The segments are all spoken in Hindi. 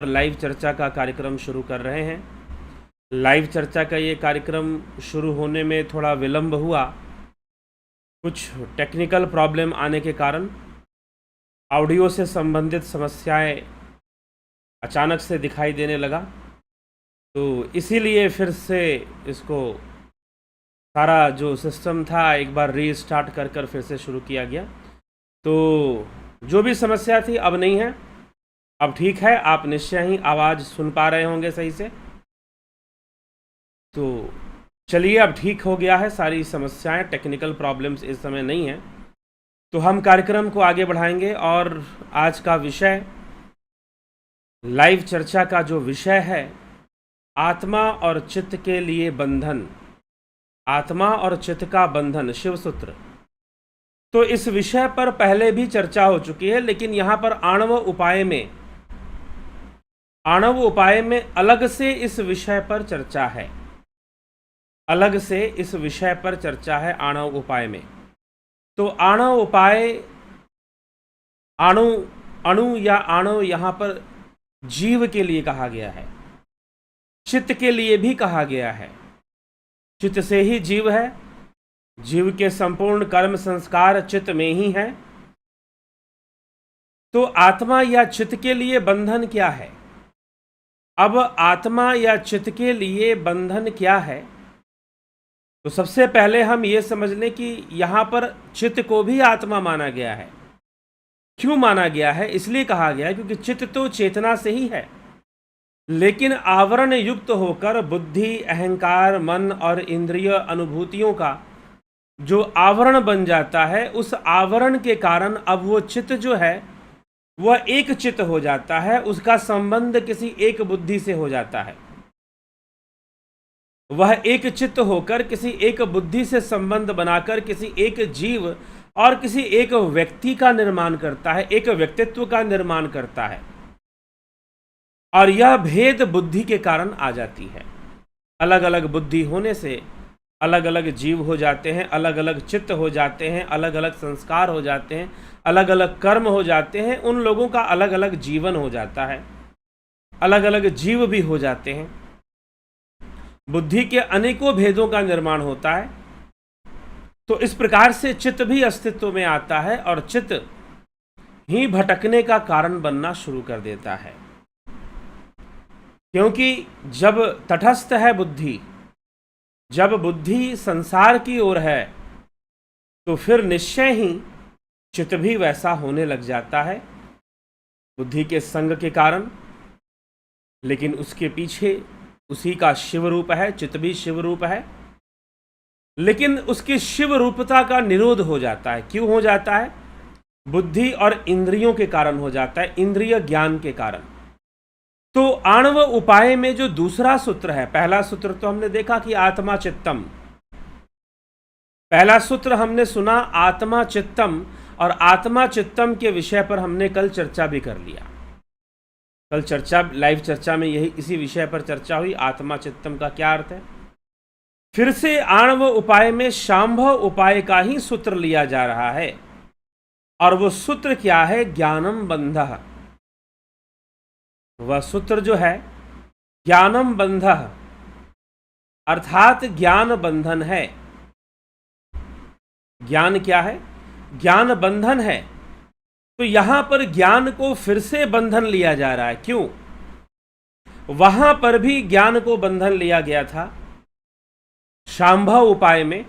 लाइव चर्चा का कार्यक्रम शुरू कर रहे हैं। लाइव चर्चा का ये कार्यक्रम शुरू होने में थोड़ा विलंब हुआ, कुछ टेक्निकल प्रॉब्लम आने के कारण ऑडियो से संबंधित समस्याएं अचानक से दिखाई देने लगा, तो इसीलिए फिर से इसको सारा जो सिस्टम था एक बार रीस्टार्ट कर फिर से शुरू किया गया। तो जो भी समस्या थी अब नहीं है, अब ठीक है। आप निश्चय ही आवाज़ सुन पा रहे होंगे सही से। तो चलिए, अब ठीक हो गया है, सारी समस्याएं, टेक्निकल प्रॉब्लम्स इस समय नहीं है। तो हम कार्यक्रम को आगे बढ़ाएंगे और आज का विषय, लाइव चर्चा का जो विषय है, आत्मा और चित्त के लिए बंधन, आत्मा और चित्त का बंधन, शिव सूत्र। तो इस विषय पर पहले भी चर्चा हो चुकी है, लेकिन यहाँ पर आणव उपाय में अलग से इस विषय पर चर्चा है, अलग से इस विषय पर चर्चा है आणव उपाय में। तो आणव उपाय, अणु या आणव यहाँ पर जीव के लिए कहा गया है, चित्त के लिए भी कहा गया है। चित्त से ही जीव है, जीव के संपूर्ण कर्म संस्कार चित्त में ही है। तो आत्मा या चित्त के लिए बंधन क्या है? अब आत्मा या चित्त के लिए बंधन क्या है? तो सबसे पहले हम ये समझ लें कि यहाँ पर चित्त को भी आत्मा माना गया है। क्यों माना गया है? इसलिए कहा गया है क्योंकि चित्त तो चेतना से ही है, लेकिन आवरण युक्त होकर बुद्धि, अहंकार, मन और इंद्रिय अनुभूतियों का जो आवरण बन जाता है, उस आवरण के कारण अब वो चित्त जो है वह एक चित्त हो जाता है, उसका संबंध किसी एक बुद्धि से हो जाता है। वह एक चित्त होकर किसी एक बुद्धि से संबंध बनाकर किसी एक जीव और किसी एक व्यक्ति का निर्माण करता है, एक व्यक्तित्व का निर्माण करता है। और यह भेद बुद्धि के कारण आ जाती है। अलग अलग बुद्धि होने से अलग अलग जीव हो जाते हैं, अलग अलग चित्त हो जाते हैं, अलग अलग संस्कार हो जाते हैं, अलग अलग कर्म हो जाते हैं। उन लोगों का अलग अलग जीवन हो जाता है, अलग अलग जीव भी हो जाते हैं। बुद्धि के अनेकों भेदों का निर्माण होता है। तो इस प्रकार से चित्त भी अस्तित्व में आता है और चित्त ही भटकने का कारण बनना शुरू कर देता है। क्योंकि जब तटस्थ है बुद्धि, जब बुद्धि संसार की ओर है, तो फिर निश्चय ही चित्त भी वैसा होने लग जाता है बुद्धि के संग के कारण। लेकिन उसके पीछे उसी का शिव रूप है, चित्त भी शिव रूप है, लेकिन उसकी शिव रूपता का निरोध हो जाता है। क्यों हो जाता है? बुद्धि और इंद्रियों के कारण हो जाता है, इंद्रिय ज्ञान के कारण। तो आणव उपाय में जो दूसरा सूत्र है, पहला सूत्र तो हमने देखा कि आत्मा चित्तम, पहला सूत्र हमने सुना आत्मा चित्तम, और आत्मा चित्तम के विषय पर हमने कल चर्चा भी कर लिया। कल चर्चा, लाइव चर्चा में यही इसी विषय पर चर्चा हुई, आत्मा चित्तम का क्या अर्थ है। फिर से आणव उपाय में शांभव उपाय का ही सूत्र लिया जा रहा है, और वो सूत्र क्या है? ज्ञानम बंधः। वह सूत्र जो है ज्ञानम बंधः, अर्थात ज्ञान बंधन है। ज्ञान क्या है? ज्ञान बंधन है। तो यहां पर ज्ञान को फिर से बंधन लिया जा रहा है। क्यों? वहां पर भी ज्ञान को बंधन लिया गया था शांभव उपाय में।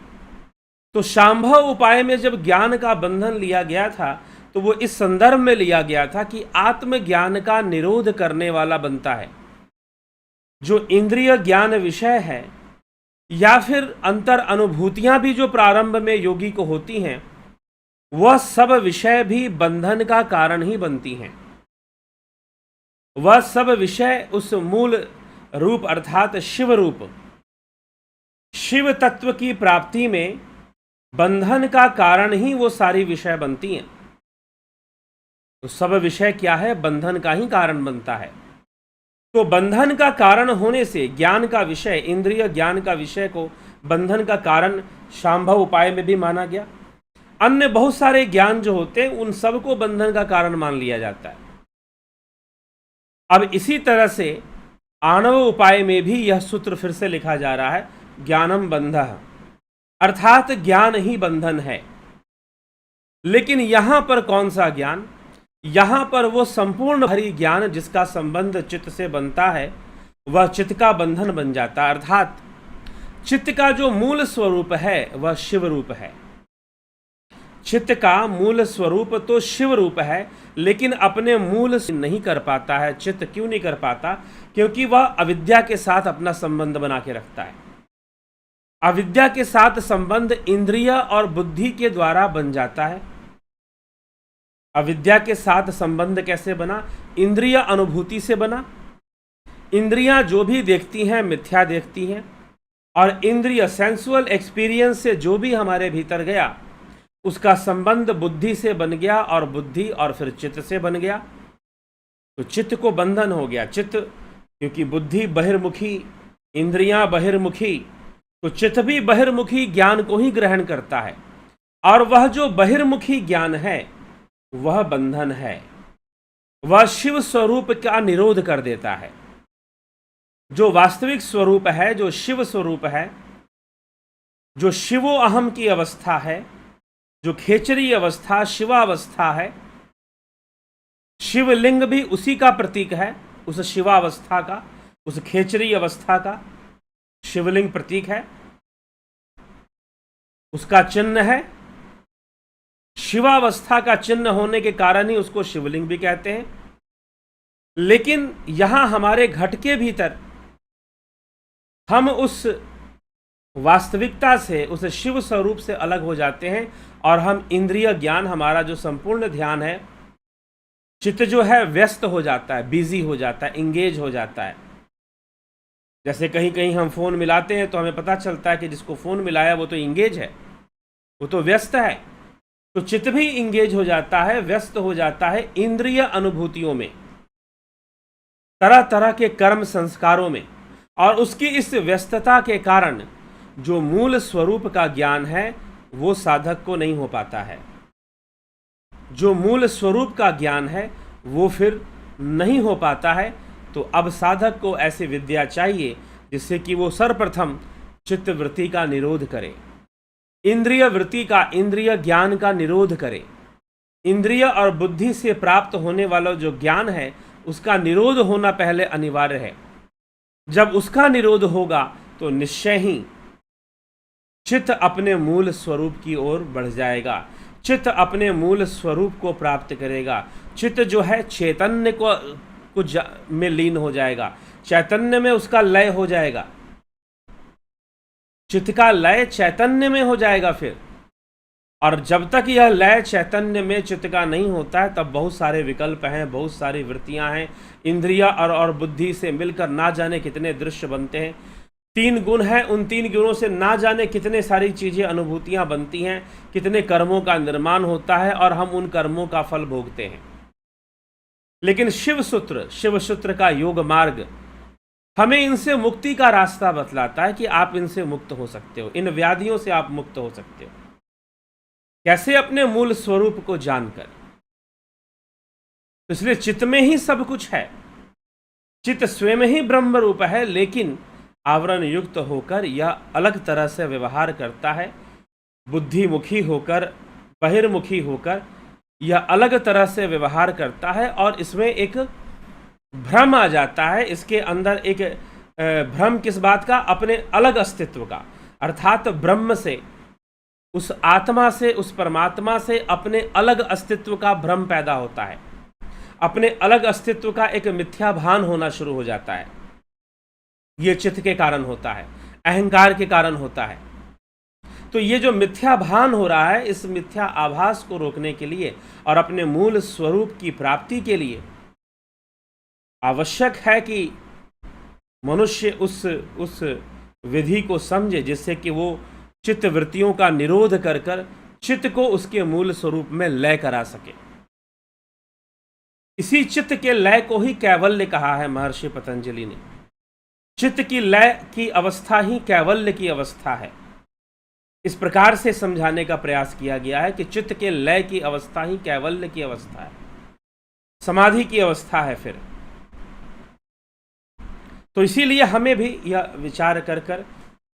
तो शांभव उपाय में जब ज्ञान का बंधन लिया गया था, तो वो इस संदर्भ में लिया गया था कि आत्मज्ञान का निरोध करने वाला बनता है। जो इंद्रिय ज्ञान विषय है या फिर अंतर अनुभूतियां भी जो प्रारंभ में योगी को होती हैं, वह सब विषय भी बंधन का कारण ही बनती हैं। वह सब विषय उस मूल रूप अर्थात शिव रूप, शिव तत्व की प्राप्ति में बंधन का कारण ही वो सारी विषय बनती हैं। तो सब विषय क्या है? बंधन का ही कारण बनता है। तो बंधन का कारण होने से ज्ञान का विषय, इंद्रिय ज्ञान का विषय को बंधन का कारण शांभव उपाय में भी माना गया। अन्य बहुत सारे ज्ञान जो होते हैं, उन सबको बंधन का कारण मान लिया जाता है। अब इसी तरह से आणव उपाय में भी यह सूत्र फिर से लिखा जा रहा है, ज्ञानम बंधः, अर्थात ज्ञान ही बंधन है। लेकिन यहां पर कौन सा ज्ञान? यहां पर वो संपूर्ण हरि ज्ञान जिसका संबंध चित्त से बनता है, वह चित्त का बंधन बन जाता है। अर्थात चित्त का जो मूल स्वरूप है वह शिव रूप है। चित्त का मूल स्वरूप तो शिव रूप है, लेकिन अपने मूल से नहीं कर पाता है। चित्त क्यों नहीं कर पाता? क्योंकि वह अविद्या के साथ अपना संबंध बना के रखता है। अविद्या के साथ संबंध इंद्रिय और बुद्धि के द्वारा बन जाता है। अविद्या के साथ संबंध कैसे बना? इंद्रिय अनुभूति से बना। इंद्रियां जो भी देखती हैं मिथ्या देखती हैं, और इंद्रिय सेंसुअल एक्सपीरियंस से जो भी हमारे भीतर गया उसका संबंध बुद्धि से बन गया, और बुद्धि और फिर चित्त से बन गया, तो चित्त को बंधन हो गया। चित्त, क्योंकि बुद्धि बहिर्मुखी, इंद्रियां बहिर्मुखी, तो चित्त भी बहिर्मुखी ज्ञान को ही ग्रहण करता है, और वह जो बहिर्मुखी ज्ञान है वह बंधन है। वह शिव स्वरूप का निरोध कर देता है। जो वास्तविक स्वरूप है, जो शिव स्वरूप है, जो शिवो अहम की अवस्था है, जो खेचरी अवस्था शिवावस्था है, शिवलिंग भी उसी का प्रतीक है। उस शिवावस्था का, उस खेचरी अवस्था का शिवलिंग प्रतीक है, उसका चिन्ह है। शिवावस्था का चिन्ह होने के कारण ही उसको शिवलिंग भी कहते हैं। लेकिन यहां हमारे घट के भीतर हम उस वास्तविकता से, उस शिव स्वरूप से अलग हो जाते हैं, और हम इंद्रिय ज्ञान, हमारा जो संपूर्ण ध्यान है, चित्त जो है व्यस्त हो जाता है, बिजी हो जाता है, इंगेज हो जाता है। जैसे कहीं कहीं हम फोन मिलाते हैं तो हमें पता चलता है कि जिसको फोन मिलाया वो तो इंगेज है, वो तो व्यस्त है। तो चित्त भी इंगेज हो जाता है, व्यस्त हो जाता है इंद्रिय अनुभूतियों में, तरह तरह के कर्म संस्कारों में, और उसकी इस व्यस्तता के कारण जो मूल स्वरूप का ज्ञान है वो साधक को नहीं हो पाता है। जो मूल स्वरूप का ज्ञान है वो फिर नहीं हो पाता है। तो अब साधक को ऐसी विद्या चाहिए जिससे कि वो सर्वप्रथम चित्त वृत्ति का निरोध करे, इंद्रिय वृत्ति का, इंद्रिय ज्ञान का निरोध करे। इंद्रिय और बुद्धि से प्राप्त होने वाला जो ज्ञान है उसका निरोध होना पहले अनिवार्य है। जब उसका निरोध होगा तो निश्चय ही चित्त अपने मूल स्वरूप की ओर बढ़ जाएगा, चित्त अपने मूल स्वरूप को प्राप्त करेगा। चित्त जो है चैतन्य को में लीन हो जाएगा, चैतन्य में उसका लय हो जाएगा। चित्त का लय चैतन्य में हो जाएगा फिर। और जब तक यह लय चैतन्य में चित्त का नहीं होता है तब बहुत सारे विकल्प हैं, बहुत सारी वृत्तियां हैं। इंद्रिया और बुद्धि से मिलकर ना जाने कितने दृश्य बनते हैं। 3 गुण हैं, उन 3 गुणों से ना जाने कितने सारी चीज़ें, अनुभूतियां बनती हैं, कितने कर्मों का निर्माण होता है और हम उन कर्मों का फल भोगते हैं। लेकिन शिव सूत्र का योग मार्ग हमें इनसे मुक्ति का रास्ता बतलाता है कि आप इनसे मुक्त हो सकते हो, इन व्याधियों से आप मुक्त हो सकते हो। कैसे? अपने मूल स्वरूप को जानकर। इसलिए चित्त में ही सब कुछ है, चित्त स्वयं ही ब्रह्म रूप है, लेकिन आवरण युक्त होकर यह अलग तरह से व्यवहार करता है। बुद्धिमुखी होकर, बहिर्मुखी होकर यह अलग तरह से व्यवहार करता है, और इसमें एक भ्रम आ जाता है। इसके अंदर एक भ्रम किस बात का? अपने अलग अस्तित्व का। अर्थात ब्रह्म से, उस आत्मा से, उस परमात्मा से अपने अलग अस्तित्व का भ्रम पैदा होता है। अपने अलग अस्तित्व का एक मिथ्या भान होना शुरू हो जाता है। ये चित्त के कारण होता है, अहंकार के कारण होता है। तो ये जो मिथ्या भान हो रहा है, इस मिथ्या आभास को रोकने के लिए और अपने मूल स्वरूप की प्राप्ति के लिए आवश्यक है कि मनुष्य उस विधि को समझे, जिससे कि वो चित्त वृत्तियों का निरोध कर कर चित्त को उसके मूल स्वरूप में लय करा सके। इसी चित्त के लय को ही कैवल्य कहा है महर्षि पतंजलि ने। चित्त की लय की अवस्था ही कैवल्य की अवस्था है। इस प्रकार से समझाने का प्रयास किया गया है कि चित्त के लय की अवस्था ही कैवल्य की अवस्था है, समाधि की अवस्था है। फिर तो इसीलिए हमें भी यह विचार कर कर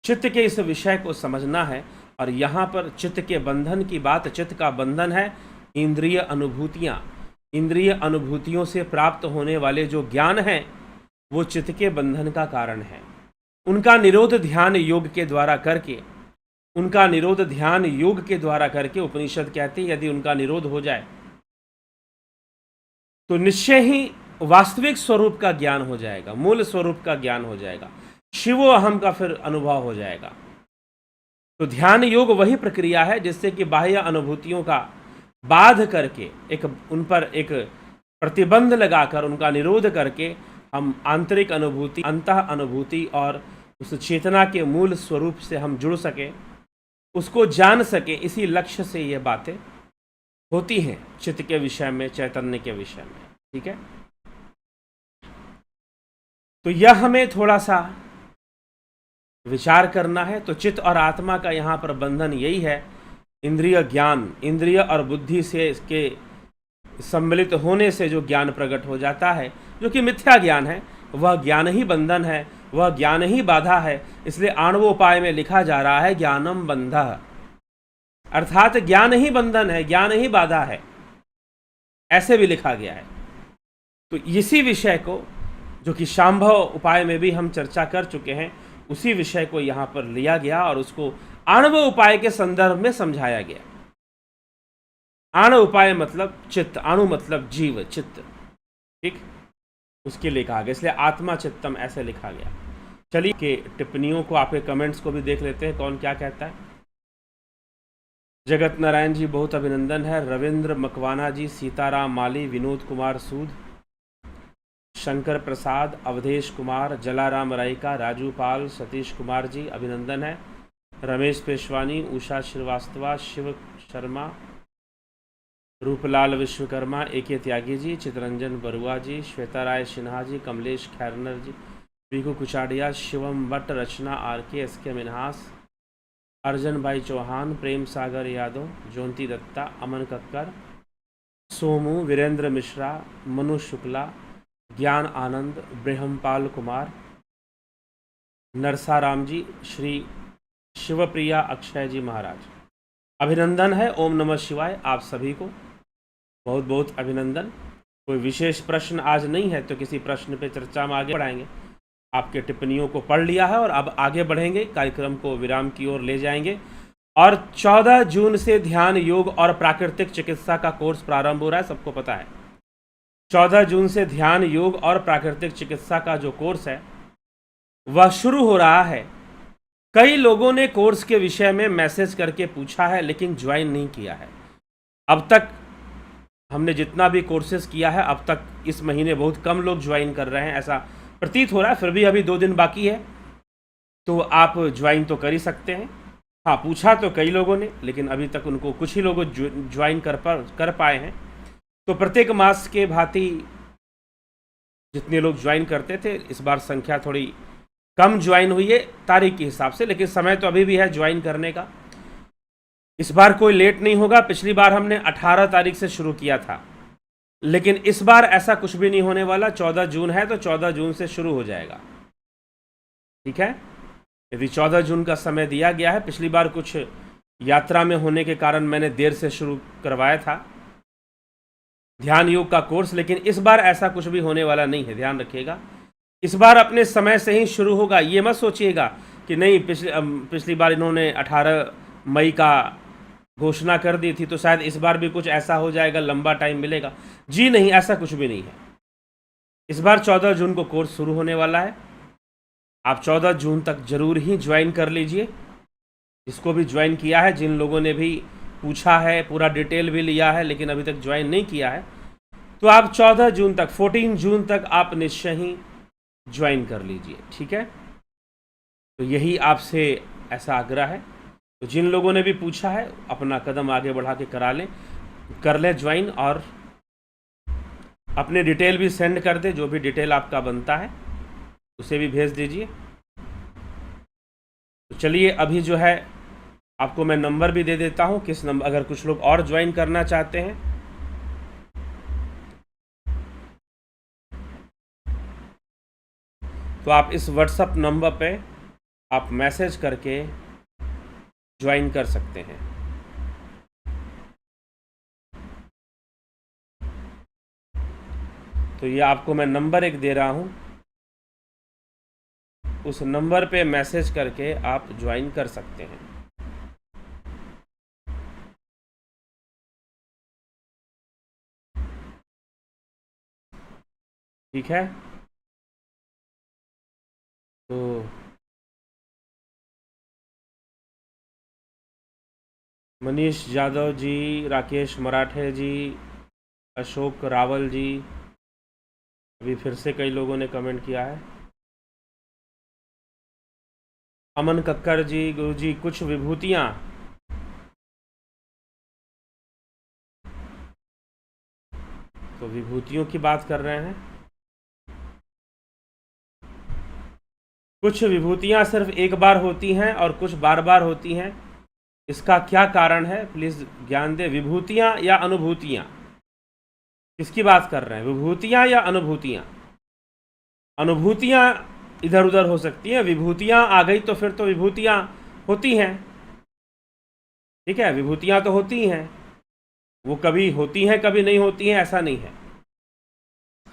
चित्त के इस विषय को समझना है। और यहाँ पर चित्त के बंधन की बात, चित्त का बंधन है इंद्रिय अनुभूतियाँ। इंद्रिय अनुभूतियों से प्राप्त होने वाले जो ज्ञान हैं वो चित्त के बंधन का कारण है। उनका निरोध ध्यान योग के द्वारा करके, उनका निरोध ध्यान योग के द्वारा करके, उपनिषद कहते हैं यदि उनका निरोध हो जाए तो निश्चय ही वास्तविक स्वरूप का ज्ञान हो जाएगा, मूल स्वरूप का ज्ञान हो जाएगा, शिवो अहम का फिर अनुभव हो जाएगा। तो ध्यान योग वही प्रक्रिया है जिससे कि बाह्य अनुभूतियों का बाध करके, एक उन पर एक प्रतिबंध लगाकर, उनका निरोध करके हम आंतरिक अनुभूति, अंतः अनुभूति और उस चेतना के मूल स्वरूप से हम जुड़ सके, उसको जान सके। इसी लक्ष्य से ये बातें होती हैं चित्त के विषय में, चैतन्य के विषय में। ठीक है, तो यह हमें थोड़ा सा विचार करना है। तो चित्त और आत्मा का यहाँ पर बंधन यही है, इंद्रिय ज्ञान, इंद्रिय और बुद्धि से इसके सम्मिलित होने से जो ज्ञान प्रकट हो जाता है, जो कि मिथ्या ज्ञान है, वह ज्ञान ही बंधन है, वह ज्ञान ही बाधा है। इसलिए आणवोपाय में लिखा जा रहा है ज्ञानम बंधः, अर्थात ज्ञान ही बंधन है, ज्ञान ही बाधा है, ऐसे भी लिखा गया है। तो इसी विषय को, जो कि शांभव उपाय में भी हम चर्चा कर चुके हैं, उसी विषय को यहाँ पर लिया गया और उसको आणव उपाय के संदर्भ में समझाया गया। आण उपाय मतलब चित्त, अणु मतलब जीव, चित्त, ठीक, उसके लिए कहा गया। इसलिए आत्मा चित्तम ऐसे लिखा गया। चलिए के टिप्पणियों को, आपके कमेंट्स को भी देख लेते हैं, कौन क्या कहता है। जगत नारायण जी बहुत अभिनंदन है, रविंद्र मकवाना जी, सीताराम माली, विनोद कुमार सूद, शंकर प्रसाद, अवधेश कुमार, जलाराम रायका, राजू पाल, सतीश कुमार जी अभिनंदन है, रमेश पेशवानी, उषा श्रीवास्तवा, शिव शर्मा, रूपलाल विश्वकर्मा, एके त्यागी जी, चितरंजन बरुआ जी, श्वेता राय सिन्हा जी, कमलेश खैरनर जी, पीकू कुचाडिया, शिवम भट्ट, रचना आरके, एसके मिनहास, अर्जन भाई चौहान, प्रेम सागर यादव, ज्योति दत्ता, अमन कक्कर, सोमू, वीरेंद्र मिश्रा, मनु शुक्ला, ज्ञान आनंद, ब्रह्मपाल कुमार, नरसाराम जी, श्री शिवप्रिया अक्षय जी महाराज, अभिनंदन है। ओम नमः शिवाय, आप सभी को बहुत बहुत अभिनंदन। कोई विशेष प्रश्न आज नहीं है, तो किसी प्रश्न पे चर्चा में आगे बढ़ाएंगे। आपके टिप्पणियों को पढ़ लिया है और अब आगे बढ़ेंगे, कार्यक्रम को विराम की ओर ले जाएंगे। और 14 जून से ध्यान योग और प्राकृतिक चिकित्सा का कोर्स प्रारंभ हो रहा है, सबको पता है। 14 जून से ध्यान योग और प्राकृतिक चिकित्सा का जो कोर्स है वह शुरू हो रहा है। कई लोगों ने कोर्स के विषय में मैसेज करके पूछा है, लेकिन ज्वाइन नहीं किया है। अब तक हमने जितना भी कोर्सेज किया है, अब तक इस महीने बहुत कम लोग ज्वाइन कर रहे हैं, ऐसा प्रतीत हो रहा है। फिर भी अभी 2 दिन बाकी है, तो आप ज्वाइन तो कर ही सकते हैं। हाँ, पूछा तो कई लोगों ने, लेकिन अभी तक उनको कुछ ही लोग ज्वाइन कर पाए हैं। तो प्रत्येक मास के भांति जितने लोग ज्वाइन करते थे, इस बार संख्या थोड़ी कम ज्वाइन हुई है तारीख के हिसाब से, लेकिन समय तो अभी भी है ज्वाइन करने का। इस बार कोई लेट नहीं होगा। पिछली बार हमने 18 तारीख से शुरू किया था, लेकिन इस बार ऐसा कुछ भी नहीं होने वाला। 14 जून है तो 14 जून से शुरू हो जाएगा, ठीक है। यदि 14 जून का समय दिया गया है, पिछली बार कुछ यात्रा में होने के कारण मैंने देर से शुरू करवाया था ध्यान योग का कोर्स, लेकिन इस बार ऐसा कुछ भी होने वाला नहीं है, ध्यान रखिएगा। इस बार अपने समय से ही शुरू होगा। ये मत सोचिएगा कि नहीं पिछली बार इन्होंने 18 मई का घोषणा कर दी थी तो शायद इस बार भी कुछ ऐसा हो जाएगा, लंबा टाइम मिलेगा। जी नहीं, ऐसा कुछ भी नहीं है। इस बार 14 जून को कोर्स शुरू होने वाला है। आप 14 जून तक जरूर ही ज्वाइन कर लीजिए। जिसको भी ज्वाइन किया है, जिन लोगों ने भी पूछा है, पूरा डिटेल भी लिया है, लेकिन अभी तक ज्वाइन नहीं किया है, तो आप 14 जून तक, 14 जून तक आप निश्चय ही ज्वाइन कर लीजिए, ठीक है। तो यही आपसे ऐसा आग्रह है। तो जिन लोगों ने भी पूछा है, अपना कदम आगे बढ़ा के कर लें ज्वाइन, और अपने डिटेल भी सेंड कर दे। जो भी डिटेल आपका बनता है उसे भी भेज दीजिए। तो चलिए, अभी जो है आपको मैं नंबर भी दे देता हूं, किस नंबर, अगर कुछ लोग और ज्वाइन करना चाहते हैं। तो आप इस व्हाट्सएप नंबर पे आप मैसेज करके ज्वाइन कर सकते हैं। तो ये आपको मैं नंबर एक दे रहा हूँ, उस नंबर पे मैसेज करके आप ज्वाइन कर सकते हैं। ठीक है, तो मनीष यादव जी, राकेश मराठे जी, अशोक रावल जी, अभी फिर से कई लोगों ने कमेंट किया है। अमन कक्कर जी, गुरु जी कुछ विभूतियाँ, तो विभूतियों की बात कर रहे हैं। कुछ विभूतियाँ सिर्फ एक बार होती हैं और कुछ बार बार होती हैं। इसका क्या कारण है, प्लीज़ ज्ञान दे। विभूतियाँ या अनुभूतियाँ, किसकी बात कर रहे हैं, विभूतियाँ या अनुभूतियाँ? अनुभूतियाँ इधर उधर हो सकती हैं, विभूतियाँ आ गई तो फिर तो विभूतियाँ होती हैं। ठीक है, विभूतियाँ तो होती हैं, वो कभी होती हैं कभी नहीं होती हैं, ऐसा नहीं है।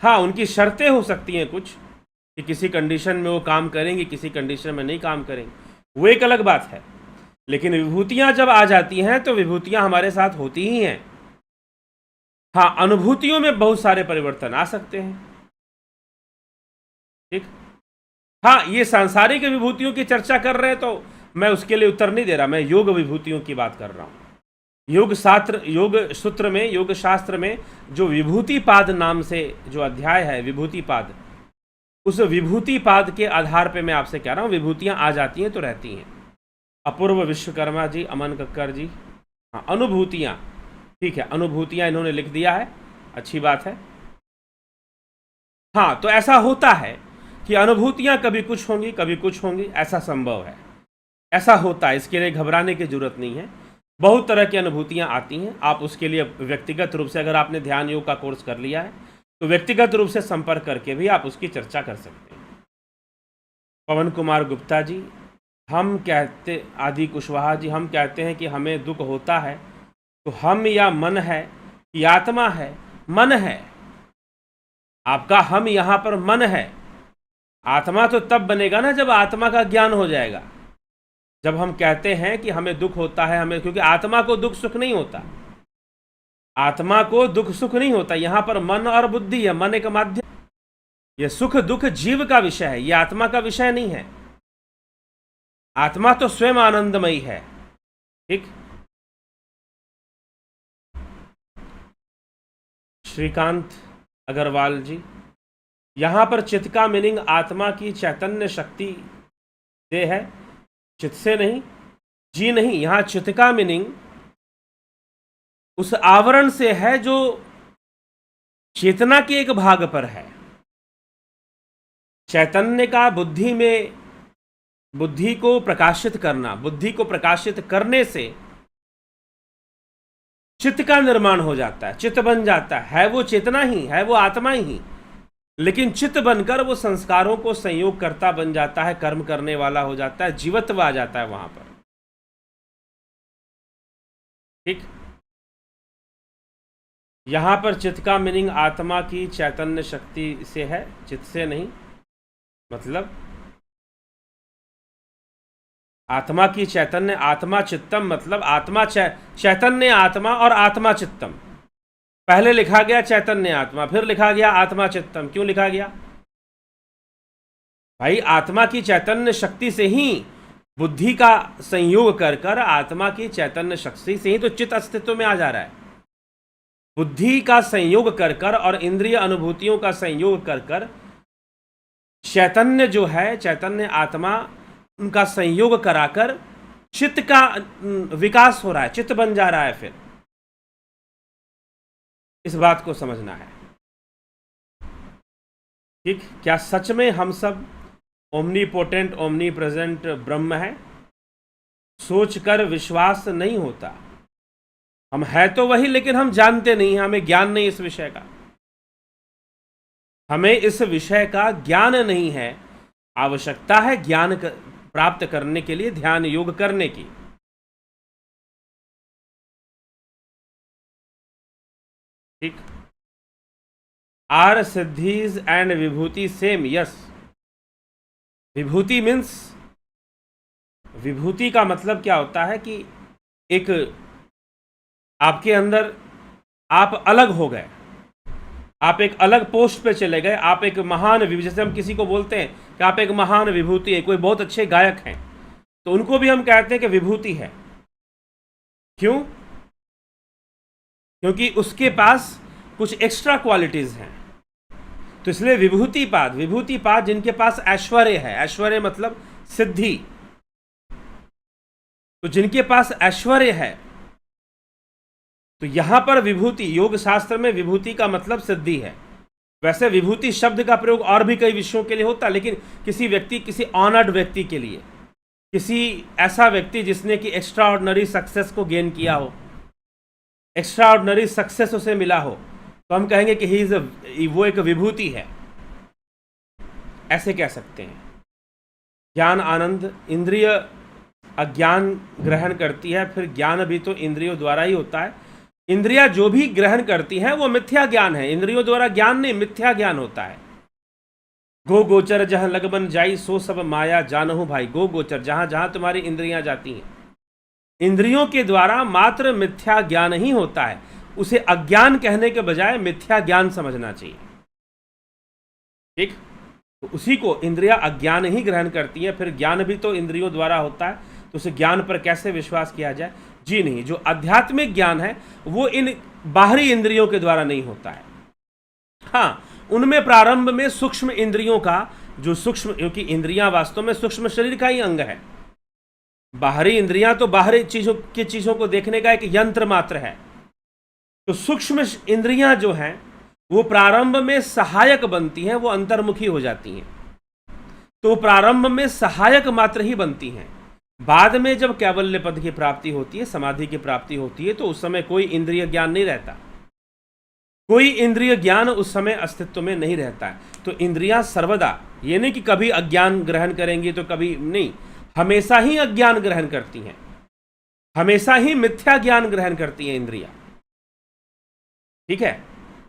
हाँ, उनकी शर्तें हो सकती हैं कुछ, कि किसी कंडीशन में वो काम करेंगी, किसी कंडीशन में नहीं काम करेंगी, वो एक अलग बात है। लेकिन विभूतियाँ जब आ जाती हैं तो विभूतियाँ हमारे साथ होती ही हैं। हाँ, अनुभूतियों में बहुत सारे परिवर्तन आ सकते हैं। ठीक, हाँ, ये सांसारिक विभूतियों की चर्चा कर रहे हैं तो मैं उसके लिए उत्तर नहीं दे रहा, मैं योग विभूतियों की बात कर रहा हूँ। योग सूत्र में, योग शास्त्र में जो विभूतिपाद नाम से जो अध्याय है, विभूतिपाद, उस विभूतिपाद के आधार पे मैं आपसे कह रहा हूँ, विभूतियाँ आ जाती हैं तो रहती हैं। अपूर्व विश्वकर्मा जी, अमन कक्कर जी, हाँ, अनुभूतियाँ, ठीक है, अनुभूतियाँ इन्होंने लिख दिया है, अच्छी बात है। हाँ, तो ऐसा होता है कि अनुभूतियाँ कभी कुछ होंगी कभी कुछ होंगी, ऐसा संभव है, ऐसा होता है, इसके लिए घबराने की जरूरत नहीं है। बहुत तरह की अनुभूतियाँ आती हैं, आप उसके लिए व्यक्तिगत रूप से, अगर आपने ध्यान योग का कोर्स कर लिया है तो व्यक्तिगत रूप से संपर्क करके भी आप उसकी चर्चा कर सकते हैं। पवन कुमार गुप्ता जी, हम कहते, आदि कुशवाहा जी, हम कहते हैं कि हमें दुख होता है तो हम या मन है कि आत्मा है? मन है, आपका हम यहाँ पर मन है। आत्मा तो तब बनेगा ना जब आत्मा का ज्ञान हो जाएगा। जब हम कहते हैं कि हमें दुख होता है, हमें, क्योंकि आत्मा को दुख सुख नहीं होता, आत्मा को दुख सुख नहीं होता, यहां पर मन और बुद्धि है, मन एक माध्यम, ये सुख दुख जीव का विषय है, ये आत्मा का विषय नहीं है। आत्मा तो स्वयं आनंदमयी है। ठीक, श्रीकांत अग्रवाल जी, यहां पर चित्त का मीनिंग आत्मा की चैतन्य शक्ति से है, चित्त से नहीं जी, नहीं, यहां चित्त का मीनिंग उस आवरण से है जो चेतना के एक भाग पर है। चैतन्य का बुद्धि में, बुद्धि को प्रकाशित करना, बुद्धि को प्रकाशित करने से चित्त का निर्माण हो जाता है, चित्त बन जाता है वो चेतना ही है, वो आत्मा ही, लेकिन चित्त बनकर वो संस्कारों को संयोग करता बन जाता है, कर्म करने वाला हो जाता है, जीवत्व आ जाता है वहां पर। ठीक, यहां पर चित्त का मीनिंग आत्मा की चैतन्य शक्ति से है, चित्त से नहीं। मतलब आत्मा की चैतन्य, आत्मा चित्तम, मतलब आत्मा चैतन्य आत्मा और आत्मा चित्तम। पहले लिखा गया चैतन्य आत्मा, फिर लिखा गया आत्मा चित्तम। क्यों लिखा गया भाई? आत्मा की चैतन्य शक्ति से ही बुद्धि का संयोग कर कर, आत्मा की चैतन्य शक्ति से ही तो चित्त अस्तित्व में आ जा रहा है। बुद्धि का संयोग कर कर और इंद्रिय अनुभूतियों का संयोग कर कर चैतन्य जो है, चैतन्य आत्मा, उनका संयोग कराकर चित्त का विकास हो रहा है, चित्त बन जा रहा है। फिर इस बात को समझना है। ठीक, क्या सच में हम सब ओमनीपोटेंट, ओमनी प्रेजेंट ब्रह्म है? सोचकर विश्वास नहीं होता। हम है तो वही, लेकिन हम जानते नहीं हैं, हमें ज्ञान नहीं इस विषय का, हमें इस विषय का ज्ञान नहीं है आवश्यकता है ज्ञान प्राप्त करने के लिए ध्यान योग करने की। ठीक। Are siddhis and vibhuti same? Yes. Vibhuti means, विभूति का मतलब क्या होता है कि एक आपके अंदर आप अलग हो गए, आप एक अलग पोस्ट पे चले गए, आप एक महान, जैसे हम किसी को बोलते हैं कि आप एक महान विभूति है, कोई बहुत अच्छे गायक हैं, तो उनको भी हम कहते हैं कि विभूति है। क्यों? क्योंकि उसके पास कुछ एक्स्ट्रा क्वालिटीज हैं। तो इसलिए विभूतिपाद, विभूतिपाद जिनके पास ऐश्वर्य है, ऐश्वर्य मतलब सिद्धि, तो जिनके पास ऐश्वर्य है, तो यहां पर विभूति, योग शास्त्र में विभूति का मतलब सिद्धि है। वैसे विभूति शब्द का प्रयोग और भी कई विषयों के लिए होता है, लेकिन किसी व्यक्ति, किसी ऑनर्ड व्यक्ति के लिए, किसी ऐसा व्यक्ति जिसने कि एक्स्ट्रा ऑर्डिनरी सक्सेस को गेन किया हो, एक्स्ट्रा ऑर्डिनरी सक्सेस उसे मिला हो, तो हम कहेंगे कि वो एक विभूति है, ऐसे कह सकते हैं। ज्ञान आनंद, इंद्रिय अज्ञान ग्रहण करती है, फिर ज्ञान भी तो इंद्रियों द्वारा ही होता है। इंद्रियां जो भी ग्रहण करती हैं वो मिथ्या ज्ञान है, इंद्रियों द्वारा ज्ञान नहीं, मिथ्या ज्ञान होता है। गो गोचर जहां लगबन जाई सो सब माया जानहु भाई। गो गोचर, जहां जहां तुम्हारी इंद्रियां जाती हैं, इंद्रियों के द्वारा मात्र मिथ्या ज्ञान ही होता है। उसे अज्ञान कहने के बजाय मिथ्या ज्ञान समझना चाहिए। ठीक, तो उसी को इंद्रियां अज्ञान ही ग्रहण करती हैं, फिर ज्ञान भी तो इंद्रियों द्वारा होता है, तो उसे ज्ञान पर कैसे विश्वास किया जाए? जी नहीं, जो आध्यात्मिक ज्ञान है वो इन बाहरी इंद्रियों के द्वारा नहीं होता है। हाँ, उनमें प्रारंभ में सूक्ष्म इंद्रियों का जो सूक्ष्म, क्योंकि इंद्रियां वास्तव में सूक्ष्म शरीर का ही अंग है। बाहरी इंद्रियां तो बाहरी चीजों को देखने का एक यंत्र मात्र है। तो सूक्ष्म इंद्रियां जो हैं वो प्रारंभ में सहायक बनती हैं, वो अंतर्मुखी हो जाती हैं, तो प्रारंभ में सहायक मात्र ही बनती हैं। बाद में जब कैवल्य पद की प्राप्ति होती है, समाधि की प्राप्ति होती है, तो उस समय कोई इंद्रिय ज्ञान नहीं रहता, कोई इंद्रिय ज्ञान उस समय अस्तित्व में नहीं रहता है। तो इंद्रियां सर्वदा, ये नहीं कि कभी अज्ञान ग्रहण करेंगी तो कभी नहीं, हमेशा ही अज्ञान ग्रहण करती हैं, हमेशा ही मिथ्या ज्ञान ग्रहण करती हैं इंद्रियां। ठीक है।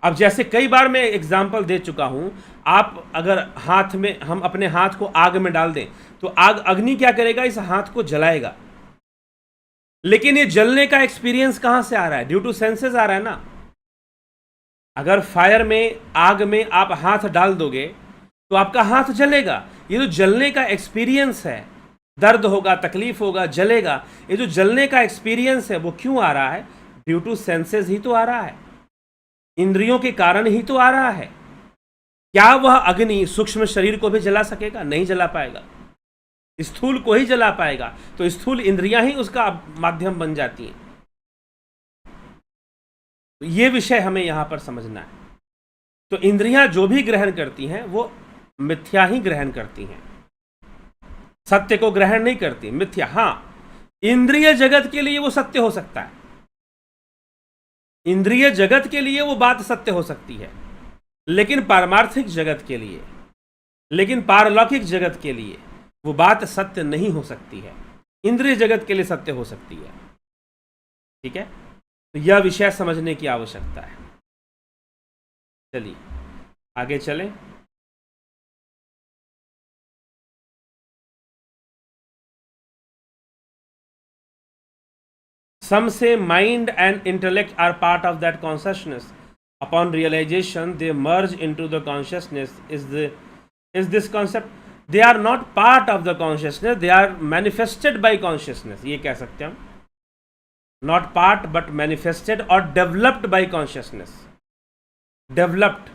अब जैसे कई बार मैं एग्जाम्पल दे चुका हूं, आप अगर हाथ में, हम अपने हाथ को आग में डाल दें तो आग, अग्नि क्या करेगा? इस हाथ को जलाएगा, लेकिन ये जलने का एक्सपीरियंस कहां से आ रहा है? ड्यू टू सेंसेस आ रहा है ना। अगर फायर में, आग में आप हाथ डाल दोगे तो आपका हाथ जलेगा, ये जो जलने का एक्सपीरियंस है, दर्द होगा, तकलीफ होगा, जलेगा, ये जो जलने का एक्सपीरियंस है वो क्यों आ रहा है? ड्यू टू सेंसेस ही तो आ रहा है, इंद्रियों के कारण ही तो आ रहा है। क्या वह अग्नि सूक्ष्म शरीर को भी जला सकेगा? नहीं जला पाएगा, स्थूल को ही जला पाएगा, तो स्थूल इंद्रियां ही उसका माध्यम बन जाती हैं। तो ये विषय हमें यहां पर समझना है। तो इंद्रियां जो भी ग्रहण करती हैं वो मिथ्या ही ग्रहण करती हैं, सत्य को ग्रहण नहीं करती, मिथ्या। हां, इंद्रिय जगत के लिए वो सत्य हो सकता है, इंद्रिय जगत के लिए वो बात सत्य हो सकती है, लेकिन पारमार्थिक जगत के लिए, लेकिन पारलौकिक जगत के लिए वो बात सत्य नहीं हो सकती है। इंद्रिय जगत के लिए सत्य हो सकती है। ठीक है, तो यह विषय समझने की आवश्यकता है। चलिए आगे चलें। Some say mind and intellect are part of that consciousness. Upon realization, they merge into the consciousness. Is this concept? They are not part of the consciousness. They are manifested by consciousness. ये कह सकते हैं हम, not part but manifested or developed by consciousness. Developed,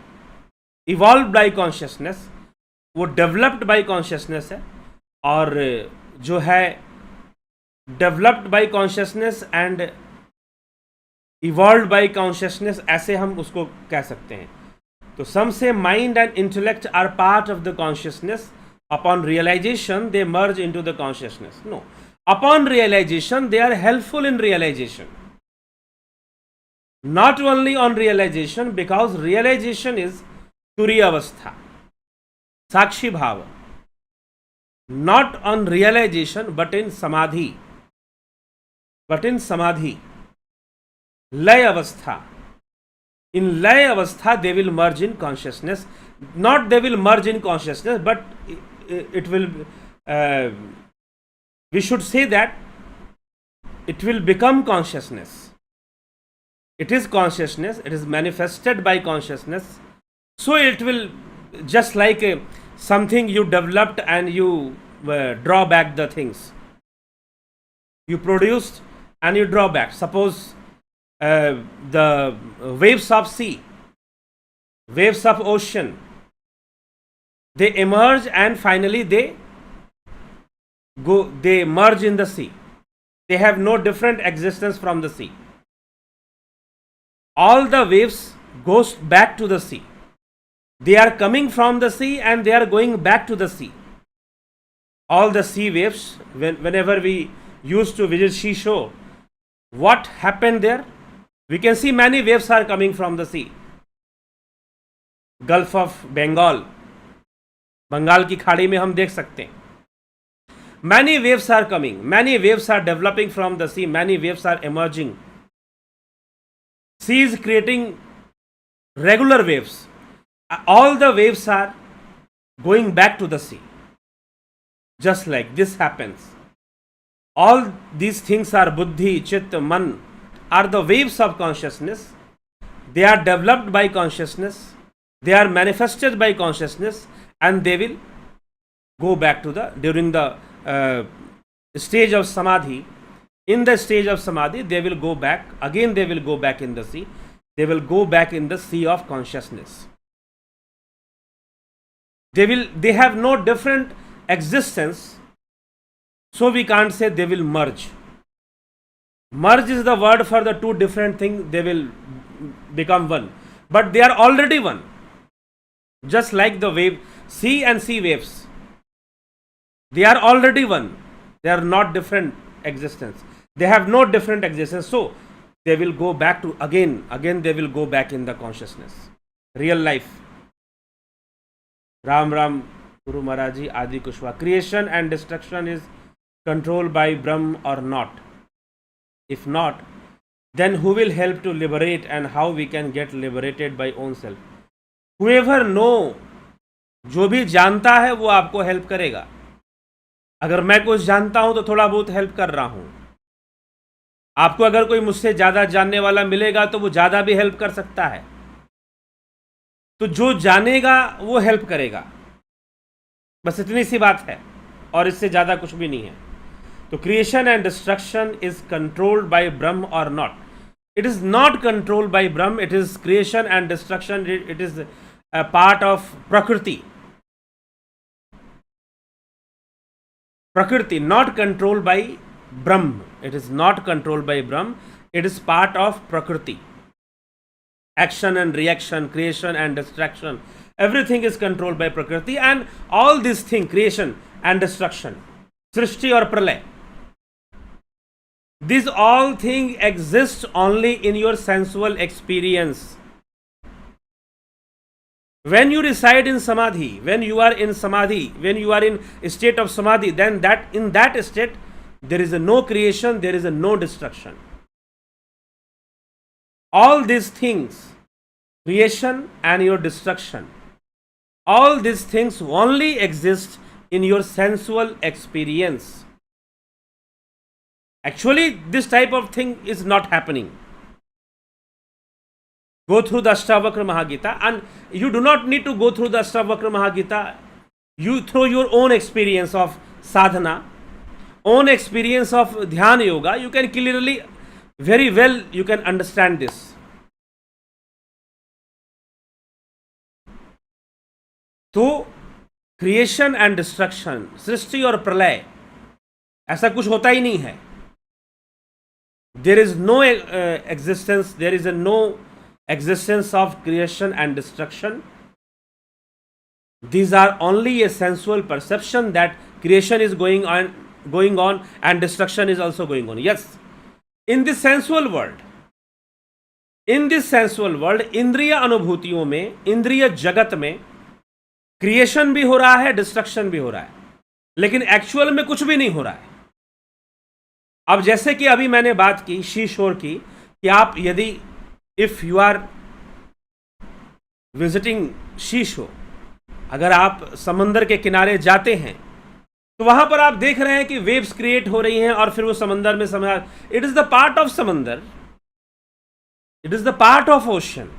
evolved by consciousness. वो developed by consciousness है, और जो है developed by consciousness and evolved by consciousness, ऐसे हम उसको कह सकते हैं। तो सम से mind and intellect are part of the consciousness, upon realization they merge into the consciousness. No, upon realization they are helpful in realization, not only on realization, because realization is तुरीय अवस्था, साक्षी भाव। not on realization but in samadhi, lay avastha. In lay avastha they will merge in consciousness. Not they will merge in consciousness, but it will we should say that it will become consciousness. It is consciousness, it is manifested by consciousness. So it will, just like something you developed and you draw back the things. You produced and you draw back. Suppose the waves of sea, waves of ocean, they emerge and finally they merge in the sea. They have no different existence from the sea. All the waves goes back to the sea. They are coming from the sea and they are going back to the sea. All the sea waves, whenever we used to visit seashore, what happened there? We can see many waves are coming from the sea. Gulf of Bengal, Bengal की खाड़ी में हम देख सकते हैं. Many waves are coming, many waves are developing from the sea, many waves are emerging. Sea is creating regular waves. All the waves are going back to the sea. Just like this happens. All these things are buddhi, chit, man, are the waves of consciousness. They are developed by consciousness. They are manifested by consciousness, and they will go back to during the stage of samadhi. In the stage of samadhi, they will go back. Again, they will go back in the sea. They will go back in the sea of consciousness. They have no different existence. So we can't say they will merge. Merge is the word for the two different things. They will become one. But they are already one. Just like the wave, sea and sea waves. They are already one. They are not different existence. They have no different existence. So they will go back to again they will go back in the consciousness. Real life. Ram Ram Guru Maharaji Adi Kushwa. Creation and destruction is controlled by Brahm or not? If not, then who will help to liberate, and how we can get liberated by own self? Whoever know, जो भी जानता है वो आपको हेल्प करेगा. अगर मैं कुछ जानता हूं तो थोड़ा बहुत हेल्प कर रहा हूं. आपको अगर कोई मुझसे ज्यादा जानने वाला मिलेगा तो वो ज्यादा भी हेल्प कर सकता है. तो जो जानेगा वो हेल्प करेगा. बस इतनी सी बात है और इससे ज्यादा कुछ भी नहीं है. तो creation and destruction is controlled by Brahm और not? It is not controlled by Brahm. It is creation and destruction. It is a part of Prakriti. Prakriti, not controlled by Brahm. It is not controlled by Brahm. It is part of Prakriti. Action and reaction, creation and destruction, everything is controlled by Prakriti, and all these things, creation and destruction, Srishti or Pralay, these all things exist only in your sensual experience. When you reside in samadhi, when you are in samadhi, when you are in a state of samadhi, then in that state there is no creation, there is no destruction. All these things, creation and your destruction, all these things only exist in your sensual experience. Actually, this type of thing is not happening. Go through the Ashtavakra Mahagita, and you do not need to go through the Ashtavakra Mahagita. You, through your own experience of sadhana, own experience of dhyana yoga, you can clearly, very well, you can understand this. तो क्रिएशन एंड डिस्ट्रक्शन, सृष्टि और प्रलय, ऐसा कुछ होता ही नहीं है. There is no existence, there is no existence of creation and destruction. These are only a sensual perception that creation is going on and destruction is also going on. Yes, in this sensual world, इंद्रिय अनुभूतियों में, इंद्रिय जगत में क्रिएशन भी हो रहा है, डिस्ट्रक्शन भी हो रहा है. लेकिन एक्चुअल में कुछ भी नहीं हो रहा है। अब जैसे कि अभी मैंने बात की सी शोर की, कि आप यदि इफ यू आर विजिटिंग सी शोर, अगर आप समंदर के किनारे जाते हैं तो वहां पर आप देख रहे हैं कि वेव्स क्रिएट हो रही हैं और फिर वो समंदर में it is the part of samandar, it is the part of ocean.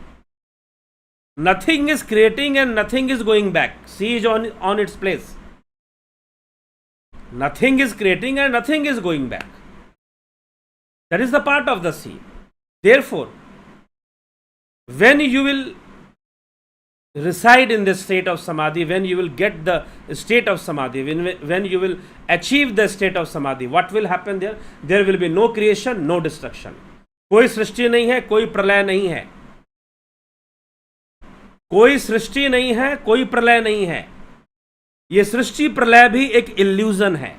Nothing is creating and nothing is going back, sea is on its place. Nothing is creating and nothing is going back, that is the part of the sea. Therefore when you will reside in the state of samadhi, when you will get the state of samadhi, when you will achieve the state of samadhi, what will happen there? There will be no creation, no destruction. कोई सृष्टि नहीं है, कोई प्रलय नहीं है, कोई सृष्टि नहीं है, कोई प्रलय नहीं है। यह सृष्टि प्रलय भी एक इल्यूजन है।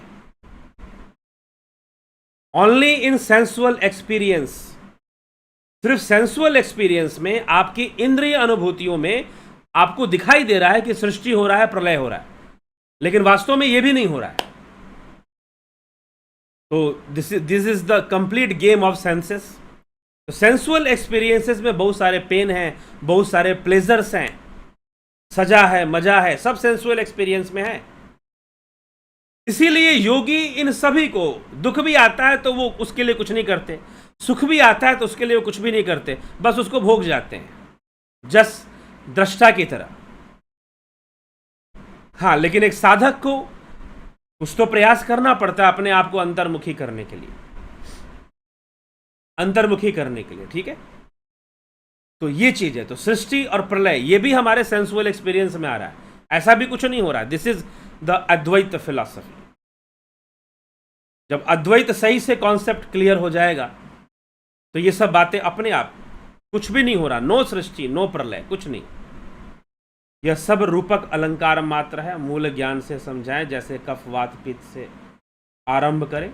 ओनली इन सेंसुअल एक्सपीरियंस, सिर्फ सेंसुअल एक्सपीरियंस में, आपकी इंद्रिय अनुभूतियों में आपको दिखाई दे रहा है कि सृष्टि हो रहा है, प्रलय हो रहा है, लेकिन वास्तव में यह भी नहीं हो रहा है। तो this is the complete game of senses. तो सेंसुअल एक्सपीरियंसेस में बहुत सारे पेन हैं, बहुत सारे प्लेजर्स हैं, सजा है, मजा है, सब सेंसुअल एक्सपीरियंस में है। इसीलिए योगी इन सभी को, दुख भी आता है तो वो उसके लिए कुछ नहीं करते, सुख भी आता है तो उसके लिए वो कुछ भी नहीं करते, बस उसको भोग जाते हैं, जस दृष्टा की तरह। हाँ, लेकिन एक साधक को कुछ तो प्रयास करना पड़ता है अपने आप को अंतर्मुखी करने के लिए, अंतर्मुखी करने के लिए। ठीक है, तो ये चीज है। तो सृष्टि और प्रलय ये भी हमारे सेंसुअल एक्सपीरियंस में आ रहा है, ऐसा भी कुछ नहीं हो रहा है। This is the Advaita philosophy. जब अद्वैत सही से कॉन्सेप्ट क्लियर हो जाएगा तो ये सब बातें अपने आप, कुछ भी नहीं हो रहा, नो सृष्टि, नो प्रलय, कुछ नहीं, यह सब रूपक अलंकार मात्र है। मूल ज्ञान से समझाएं, जैसे कफवात पित्त से आरंभ करें।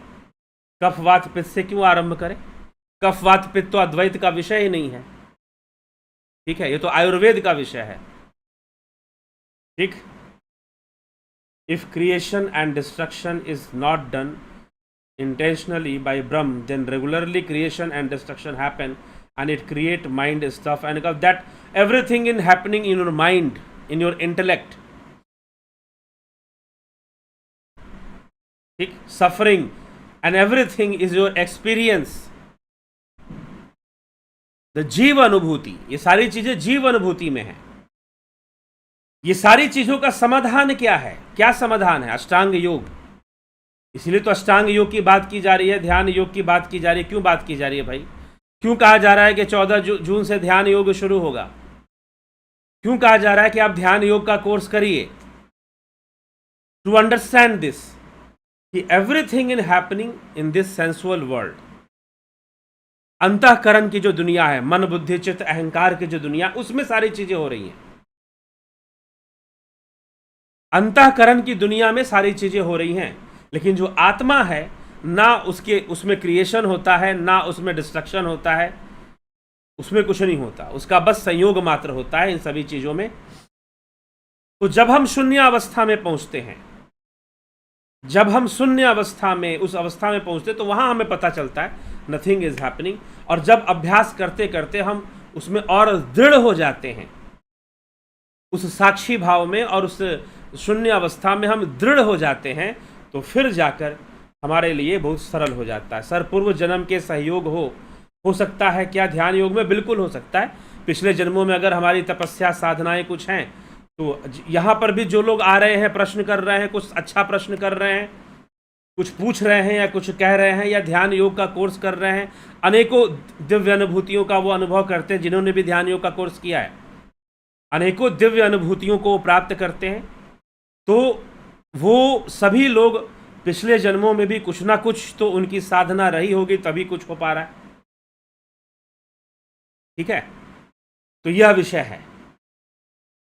कफवात पित्त से क्यों आरंभ करें? कफवात पित्त तो अद्वैत का विषय ही नहीं है। ठीक है, ये तो आयुर्वेद का विषय है। ठीक, if creation and destruction is not done intentionally by Brahm, then regularly creation and destruction happen and it create mind stuff, and because that everything in happening in your mind, in your intellect, ठीक, suffering and everything is your experience, the जीव अनुभूति, ये सारी चीजें जीव अनुभूति में है। ये सारी चीजों का समाधान क्या है? क्या समाधान है? अष्टांग योग। इसलिए तो अष्टांग योग की बात की जा रही है, ध्यान योग की बात की जा रही है। क्यों बात की जा रही है भाई? क्यों कहा जा रहा है कि 14 जून से ध्यान योग शुरू होगा? क्यों कहा जा रहा है कि आप ध्यान योग का कोर्स करिए? टू अंडरस्टैंड दिस, कि everything in happening in this sensual world, अंतःकरण की जो दुनिया है, मन बुद्धि चित्त अहंकार की जो दुनिया, उसमें सारी चीजें हो रही हैं। अंतःकरण की दुनिया में सारी चीजें हो रही हैं, लेकिन जो आत्मा है, ना उसमें क्रिएशन होता है, ना उसमें डिस्ट्रक्शन होता है, उसमें कुछ नहीं होता, उसका बस संयोग मात्र होता है इन सभी चीजों में। तो जब हम शून्य अवस्था में पहुंचते हैं, जब हम शून्य अवस्था में, उस अवस्था में पहुंचते, तो वहां हमें पता चलता है नथिंग इज हैपनिंग। और जब अभ्यास करते करते हम उसमें और दृढ़ हो जाते हैं, उस साक्षी भाव में और उस शून्य अवस्था में हम दृढ़ हो जाते हैं, तो फिर जाकर हमारे लिए बहुत सरल हो जाता है। सर, पूर्व जन्म के सहयोग हो सकता है क्या ध्यान योग में? बिल्कुल हो सकता है। पिछले जन्मों में अगर हमारी तपस्या साधनाएं कुछ हैं, तो यहाँ पर भी जो लोग आ रहे हैं, प्रश्न कर रहे हैं, कुछ अच्छा प्रश्न कर रहे हैं, कुछ पूछ रहे हैं या कुछ कह रहे हैं, या ध्यान योग का कोर्स कर रहे हैं, अनेकों दिव्य अनुभूतियों का वो अनुभव करते हैं। जिन्होंने भी ध्यान योग का कोर्स किया है, अनेकों दिव्य अनुभूतियों को प्राप्त करते हैं। तो वो सभी लोग पिछले जन्मों में भी कुछ ना कुछ तो उनकी साधना रही होगी, तभी कुछ हो पा रहा है। ठीक है, तो यह विषय है,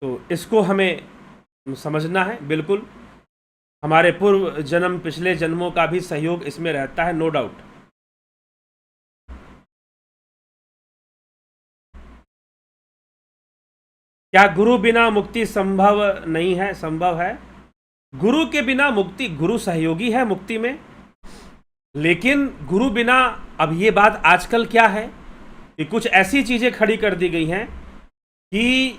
तो इसको हमें समझना है। बिल्कुल हमारे पूर्व जन्म, पिछले जन्मों का भी सहयोग इसमें रहता है, नो डाउट। क्या गुरु बिना मुक्ति संभव नहीं है? संभव है, गुरु के बिना मुक्ति, गुरु सहयोगी है मुक्ति में, लेकिन गुरु बिना, अब ये बात आजकल क्या है कि कुछ ऐसी चीजें खड़ी कर दी गई हैं कि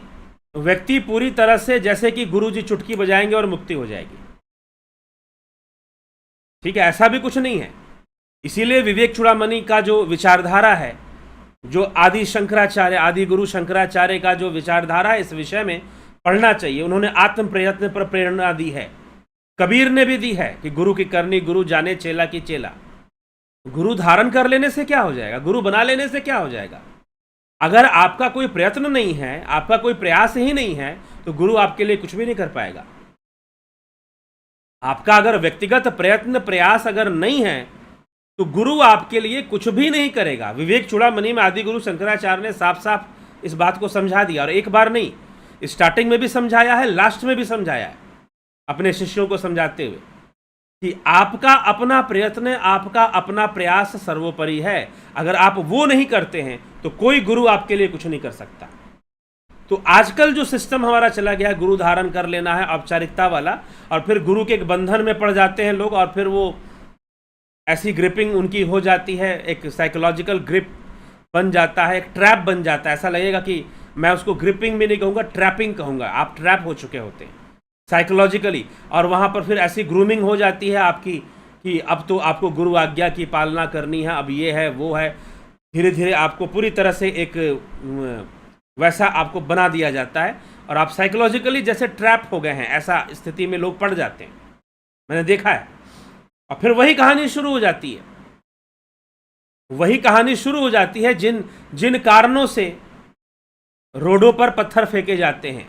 व्यक्ति पूरी तरह से जैसे कि गुरु जी चुटकी बजाएंगे और मुक्ति हो जाएगी। ठीक है, ऐसा भी कुछ नहीं है। इसीलिए विवेक चूड़ामणि का जो विचारधारा है, जो आदि शंकराचार्य, आदि गुरु शंकराचार्य का जो विचारधारा है, इस विषय में पढ़ना चाहिए। उन्होंने आत्म प्रयत्न पर प्रेरणा दी है, कबीर ने भी दी है कि गुरु की करनी गुरु जाने, चेला की चेला। गुरु धारण कर लेने से क्या हो जाएगा, गुरु बना लेने से क्या हो जाएगा? अगर आपका कोई प्रयत्न नहीं है, आपका कोई प्रयास ही नहीं है, तो गुरु आपके लिए कुछ भी नहीं कर पाएगा। आपका अगर व्यक्तिगत प्रयत्न प्रयास अगर नहीं है, तो गुरु आपके लिए कुछ भी नहीं करेगा। विवेक चूड़ामणि में आदि गुरु शंकराचार्य ने साफ साफ इस बात को समझा दिया, और एक बार नहीं, स्टार्टिंग में भी समझाया है, लास्ट में भी समझाया है, अपने शिष्यों को समझाते हुए कि आपका अपना प्रयत्न, आपका अपना प्रयास सर्वोपरि है। अगर आप वो नहीं करते हैं तो कोई गुरु आपके लिए कुछ नहीं कर सकता। तो आजकल जो सिस्टम हमारा चला गया है, गुरु धारण कर लेना है औपचारिकता वाला, और फिर गुरु के एक बंधन में पड़ जाते हैं लोग, और फिर वो ऐसी ग्रिपिंग उनकी हो जाती है, एक साइकोलॉजिकल ग्रिप बन जाता है, एक ट्रैप बन जाता है। ऐसा लगेगा कि मैं उसको ग्रिपिंग भी नहीं कहूँगा, ट्रैपिंग कहूँगा। आप ट्रैप हो चुके होते हैं साइकोलॉजिकली, और वहाँ पर फिर ऐसी ग्रूमिंग हो जाती है आपकी कि अब तो आपको गुरु आज्ञा की पालना करनी है, अब ये है वो है। धीरे धीरे आपको पूरी तरह से एक वैसा आपको बना दिया जाता है, और आप साइकोलॉजिकली जैसे ट्रैप हो गए हैं, ऐसा स्थिति में लोग पड़ जाते हैं, मैंने देखा है। और फिर वही कहानी शुरू हो जाती है, वही कहानी शुरू हो जाती है जिन जिन कारणों से रोडों पर पत्थर फेंके जाते हैं,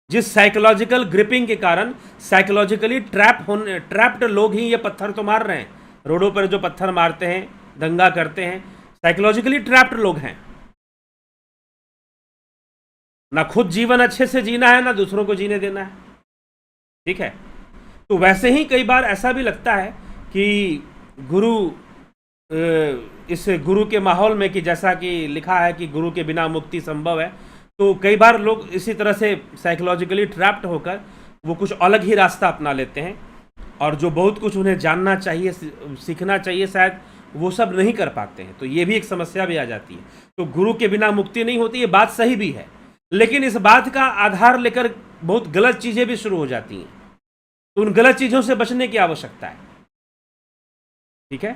जिस साइकोलॉजिकल ग्रिपिंग के कारण साइकोलॉजिकली ट्रैप्ड लोग ही ये पत्थर तो मार रहे हैं। रोडों पर जो पत्थर मारते हैं, दंगा करते हैं, साइकोलॉजिकली ट्रैप्ड लोग हैं। ना खुद जीवन अच्छे से जीना है, ना दूसरों को जीने देना है। ठीक है, तो वैसे ही कई बार ऐसा भी लगता है कि गुरु, इस गुरु के माहौल में, कि जैसा कि लिखा है कि गुरु के बिना मुक्ति संभव है, तो कई बार लोग इसी तरह से साइकोलॉजिकली ट्रैप्ड होकर वो कुछ अलग ही रास्ता अपना लेते हैं, और जो बहुत कुछ उन्हें जानना चाहिए, सीखना चाहिए, शायद वो सब नहीं कर पाते हैं। तो ये भी एक समस्या भी आ जाती है। तो गुरु के बिना मुक्ति नहीं होती, ये बात सही भी है, लेकिन इस बात का आधार लेकर बहुत गलत चीज़ें भी शुरू हो जाती हैं। तो उन गलत चीज़ों से बचने की आवश्यकता है। ठीक है,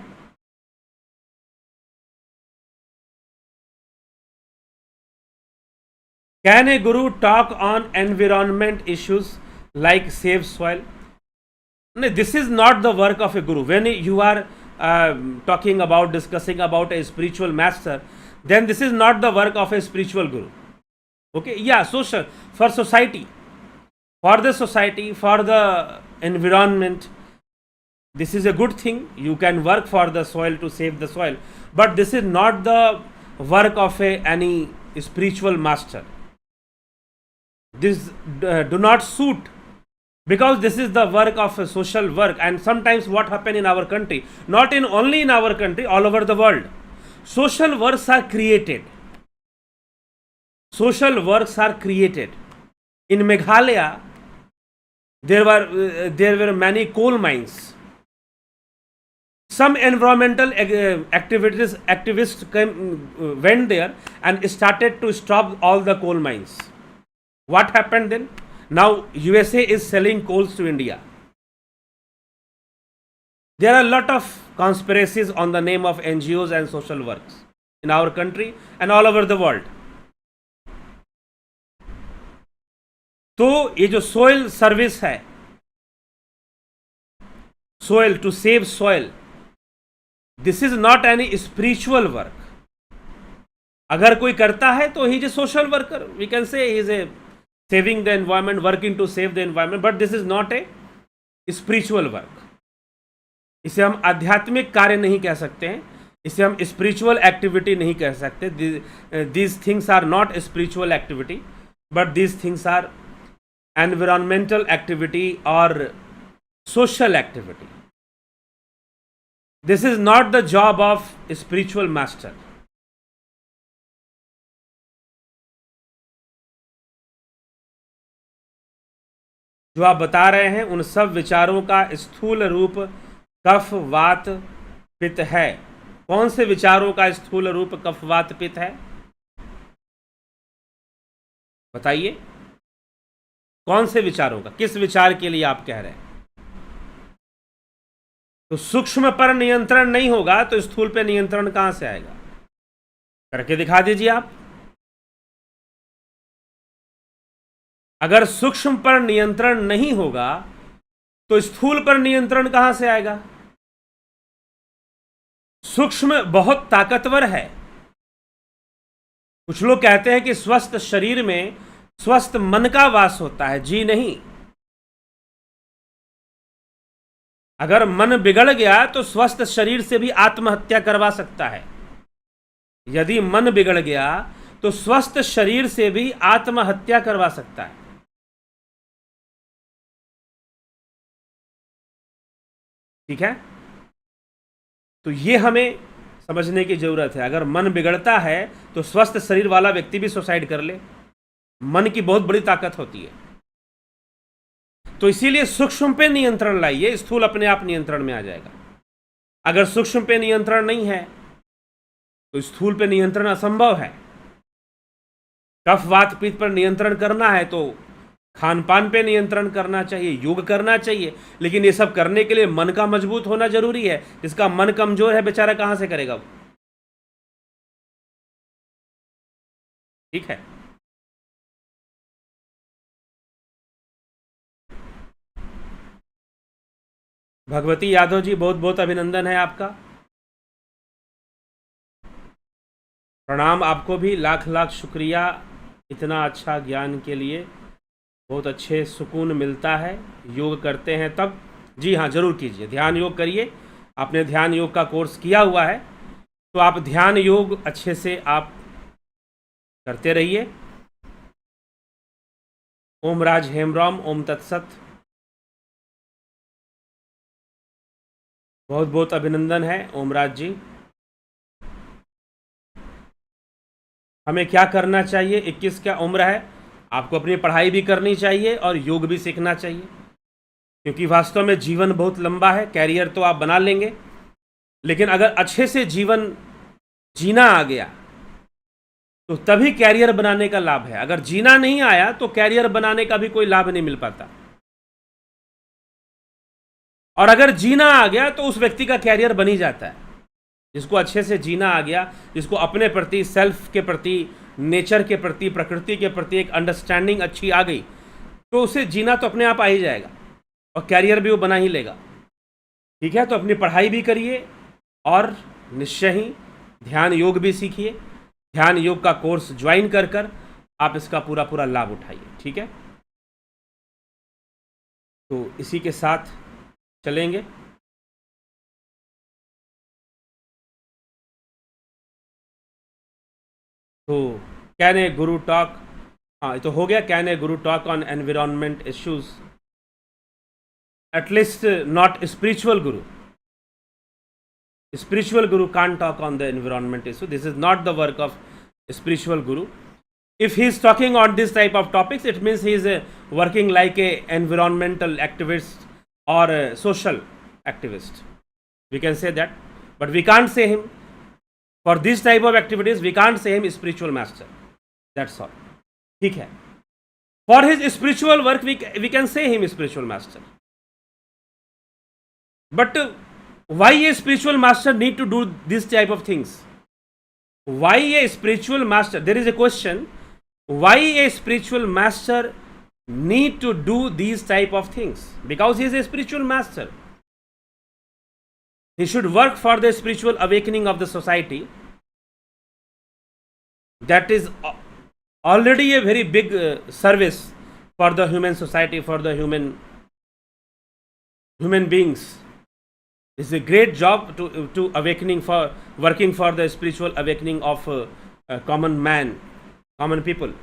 Can a guru talk on environment issues like save soil? No, this is not the work of a guru. When you are talking about, discussing about a spiritual master, then this is not the work of a spiritual guru. Okay, yeah, social, for society, for the society, for the environment, this is a good thing. You can work for the soil to save the soil, but this is not the work of any spiritual master. This do not suit, because this is the work of a social work. And sometimes what happen in our country, not in only in our country, all over the world, social works are created. Social works are created. In Meghalaya, there were many coal mines. Some environmental activists went there and started to stop all the coal mines. What happened then? Now USA is selling coals to India. There are a lot of conspiracies on the name of NGOs and social works in our country and all over the world. तो ये जो सोयल सर्विस है, soil to save soil, this is not any spiritual work. अगर कोई करता है तो he is a social worker, we can say he is a saving the environment, working to save the environment, but this is not a spiritual work. इसे हम आध्यात्मिक कार्य नहीं कह सकते हैं, इसे हम spiritual activity नहीं कह सकते. These things are not spiritual activity, but these things are environmental activity or social activity. This is not the job of a spiritual master. जो आप बता रहे हैं उन सब विचारों का स्थूल रूप कफ वात पित्त है। कौन से विचारों का स्थूल रूप कफ वात पित्त है, बताइए? कौन से विचारों का, किस विचार के लिए आप कह रहे हैं? तो सूक्ष्म पर नियंत्रण नहीं होगा तो स्थूल पे नियंत्रण कहां से आएगा? करके दिखा दीजिए आप। अगर सूक्ष्म पर नियंत्रण नहीं होगा तो स्थूल पर नियंत्रण कहां से आएगा? सूक्ष्म बहुत ताकतवर है। कुछ लोग कहते हैं कि स्वस्थ शरीर में स्वस्थ मन का वास होता है। जी नहीं। अगर मन बिगड़ गया तो स्वस्थ शरीर से भी आत्महत्या करवा सकता है। यदि मन बिगड़ गया तो स्वस्थ शरीर से भी आत्महत्या करवा सकता है। ठीक है, तो ये हमें समझने की जरूरत है। अगर मन बिगड़ता है तो स्वस्थ शरीर वाला व्यक्ति भी सुसाइड कर ले। मन की बहुत बड़ी ताकत होती है। तो इसीलिए सूक्ष्म पे नियंत्रण लाइए, स्थूल अपने आप नियंत्रण में आ जाएगा। अगर सूक्ष्म पे नियंत्रण नहीं है तो स्थूल पे नियंत्रण असंभव है। कफ वात पित्त पर नियंत्रण करना है तो खान पान पे नियंत्रण करना चाहिए, योग करना चाहिए। लेकिन ये सब करने के लिए मन का मजबूत होना जरूरी है। जिसका मन कमजोर है बेचारा कहां से करेगा वो? ठीक है, भगवती यादव जी, बहुत बहुत अभिनंदन है आपका। प्रणाम आपको भी, लाख लाख शुक्रिया इतना अच्छा ज्ञान के लिए। बहुत अच्छे सुकून मिलता है योग करते हैं तब। जी हाँ, जरूर कीजिए, ध्यान योग करिए। आपने ध्यान योग का कोर्स किया हुआ है तो आप ध्यान योग अच्छे से आप करते रहिए। ओम राज हेमराम, ओम तत्सत। बहुत बहुत अभिनंदन है ओमराज जी। हमें क्या करना चाहिए? 21 क्या उम्र है, आपको अपनी पढ़ाई भी करनी चाहिए और योग भी सीखना चाहिए, क्योंकि वास्तव में जीवन बहुत लंबा है। कैरियर तो आप बना लेंगे, लेकिन अगर अच्छे से जीवन जीना आ गया तो तभी कैरियर बनाने का लाभ है। अगर जीना नहीं आया तो कैरियर बनाने का भी कोई लाभ नहीं मिल पाता। और अगर जीना आ गया तो उस व्यक्ति का कैरियर बन ही जाता है। जिसको अच्छे से जीना आ गया, जिसको अपने प्रति, सेल्फ के प्रति, नेचर के प्रति, प्रकृति के प्रति एक अंडरस्टैंडिंग अच्छी आ गई, तो उसे जीना तो अपने आप आ ही जाएगा और कैरियर भी वो बना ही लेगा। ठीक है, तो अपनी पढ़ाई भी करिए और निश्चय ही ध्यान योग भी सीखिए। ध्यान योग का कोर्स ज्वाइन कर कर आप इसका पूरा पूरा लाभ उठाइए। ठीक है, तो इसी के साथ चलेंगे। तो कैन ए गुरु टॉक, हाँ तो हो गया। Can a Guru talk on environment issues, at least not spiritual Guru. Spiritual guru can't talk on the environment issue. This is not the work of spiritual guru. If he is talking on this type of topics, it means he is working like a environmental activist or a social activist. We can say that, but we can't say him for this type of activities. We can't say him spiritual master. That's all. ठीक है. For his spiritual work, we can say him spiritual master. But why a spiritual master need to do this type of things? Why a spiritual master? There is a question. Why a spiritual master need to do these type of things? Because he is a spiritual master. He should work for the spiritual awakening of the society. That is already a very big service for the human society, for the human beings. It's a great job to awakening, for working for the spiritual awakening of common man, common people.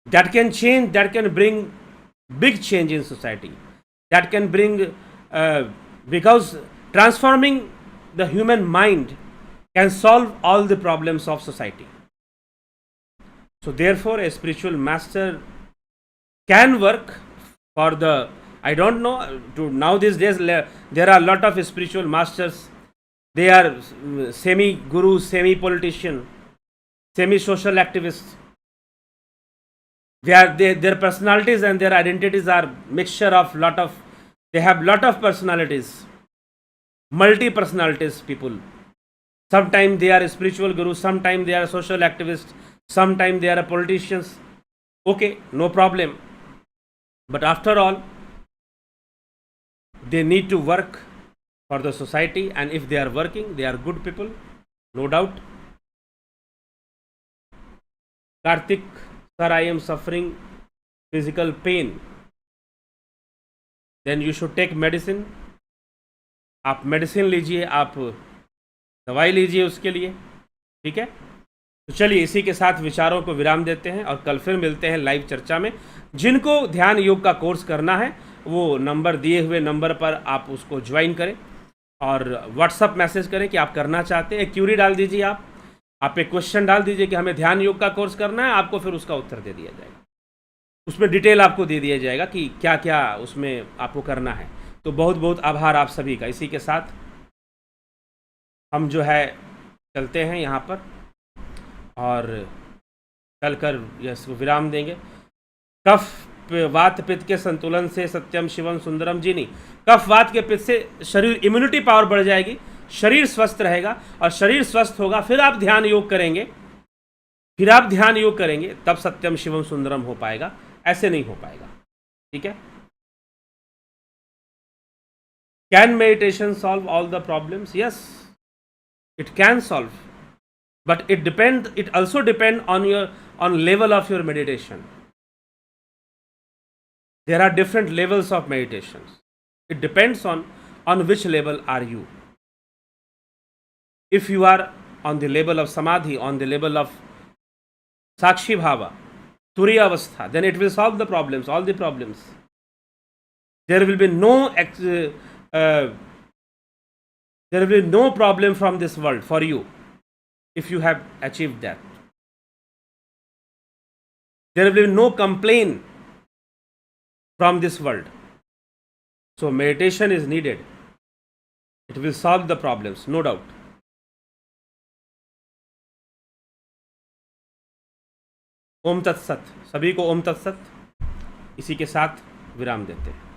That can change, that can bring big change in society. That can bring, because transforming the human mind can solve all the problems of society. So therefore a spiritual master can work for the, I don't know, to now these days there are a lot of spiritual masters. They are semi gurus, semi politician, semi social activists. Their personalities and their identities are mixture of lot of, they have lot of personalities, multi personalities people. Sometimes they are spiritual gurus, sometimes they are social activists, sometimes they are politicians. Okay, no problem. But after all, they need to work for the society, and if they are working, they are good people, no doubt. Karthik, sir, I am suffering physical pain. Then you should take medicine. आप मेडिसिन लीजिए, आप दवाई लीजिए उसके लिए, ठीक है। तो चलिए इसी के साथ विचारों को विराम देते हैं और कल फिर मिलते हैं लाइव चर्चा में। जिनको ध्यान योग का कोर्स करना है वो नंबर दिए हुए नंबर पर आप उसको ज्वाइन करें और व्हाट्सअप मैसेज करें कि आप करना चाहते हैं। एक क्यूरी डाल दीजिए, आप एक क्वेश्चन डाल दीजिए कि हमें ध्यान योग का कोर्स करना है, आपको फिर उसका उत्तर दे दिया जाएगा। उसमें डिटेल आपको दे दिया जाएगा कि क्या क्या उसमें आपको करना है। तो बहुत बहुत आभार आप सभी का। इसी के साथ हम जो है चलते हैं यहाँ पर और चल कर इसको विराम देंगे। कफ वात पित्त के संतुलन से सत्यम शिवम सुंदरम जी नहीं, कफ वात के पित्त से शरीर इम्यूनिटी पावर बढ़ जाएगी, शरीर स्वस्थ रहेगा और शरीर स्वस्थ होगा, फिर आप ध्यान योग करेंगे, फिर आप ध्यान योग करेंगे, तब सत्यम शिवम सुंदरम हो पाएगा, ऐसे नहीं हो पाएगा, ठीक है। Can meditation solve all the problems? Yes, it can solve, but it also depend on level of your meditation. There are different levels of meditations. It depends on which level are you. If you are on the level of samadhi, on the level of sakshi bhava, turiya avastha, then it will solve the problems, all the problems. There will be no problem from this world for you if you have achieved that. There will be no complaint from this world. So meditation is needed. It will solve the problems, no doubt. ओम तत्सत। सभी को ओम तत्सत। इसी के साथ विराम देते हैं।